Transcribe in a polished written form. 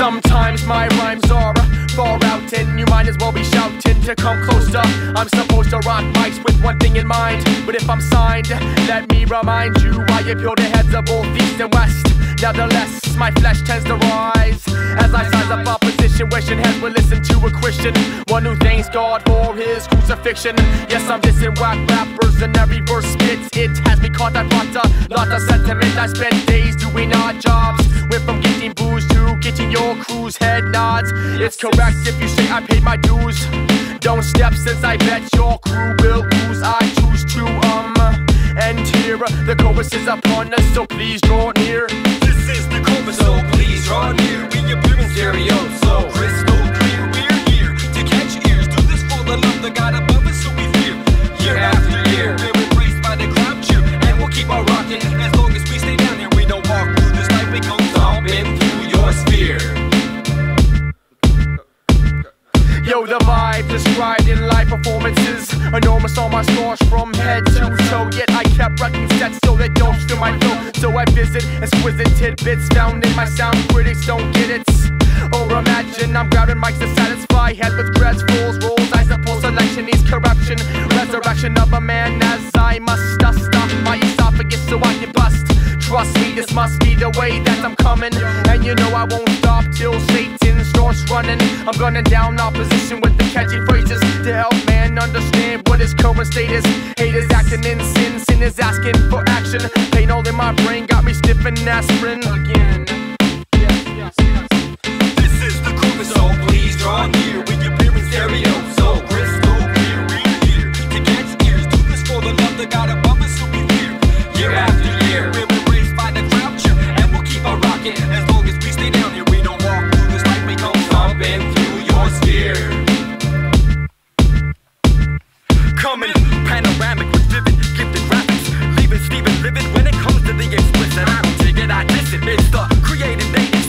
Sometimes my rhymes are far out and you might as well be shouting to come closer. I'm supposed to rock mics with one thing in mind, but if I'm signed, let me remind you I appeal to heads of both east and west. Nevertheless, my flesh tends to rise as I size up opposition, wishing heads would listen to a Christian, one who thanks God for his crucifixion. Yes, I'm dissing whack rappers and every verse spits. It has me caught, I brought a lot of sentiment. I spent days doing odd jobs, went from getting booze to getting your crew's head nods. It's correct if you say I paid my dues. Don't step since I bet your crew will lose. I choose to end here. The chorus is upon us, so please draw near. This is the chorus, so please draw near. We appear in stereo, so crystal clear. We're here to catch ears. Do this for the love that God above us, so we fear. Year after year, we're embraced by the crowd cheer, and we'll keep on rocking as long as we stay down here. We don't walk through this life, it goes on in through your sphere. Yo, the vibe described in live performances, enormous on my scores from head to toe. Yet I kept wrecking sets so they don't steal my flow. So I visit exquisite tidbits found in my sound. Critics don't get it. Or imagine I'm grabbing mics to satisfy head with dreads, fools, rolls. I suppose selection needs correction. Resurrection of a man as I must stop my esophagus so I can bust. Trust me, this must be the way that I'm coming, and you know I won't stop till Satan starts running. I'm gunning down opposition with the catchy phrases to help man understand what his current state is. Haters acting in sin, sin is asking for action. Pain all in my brain got me sniffing aspirin again. Yes. This is the chorus, so please draw near. We appear in stereo, so crystal clear. We're here to catch ears. Do this for the love that God above us, so we fear. Year after year, we're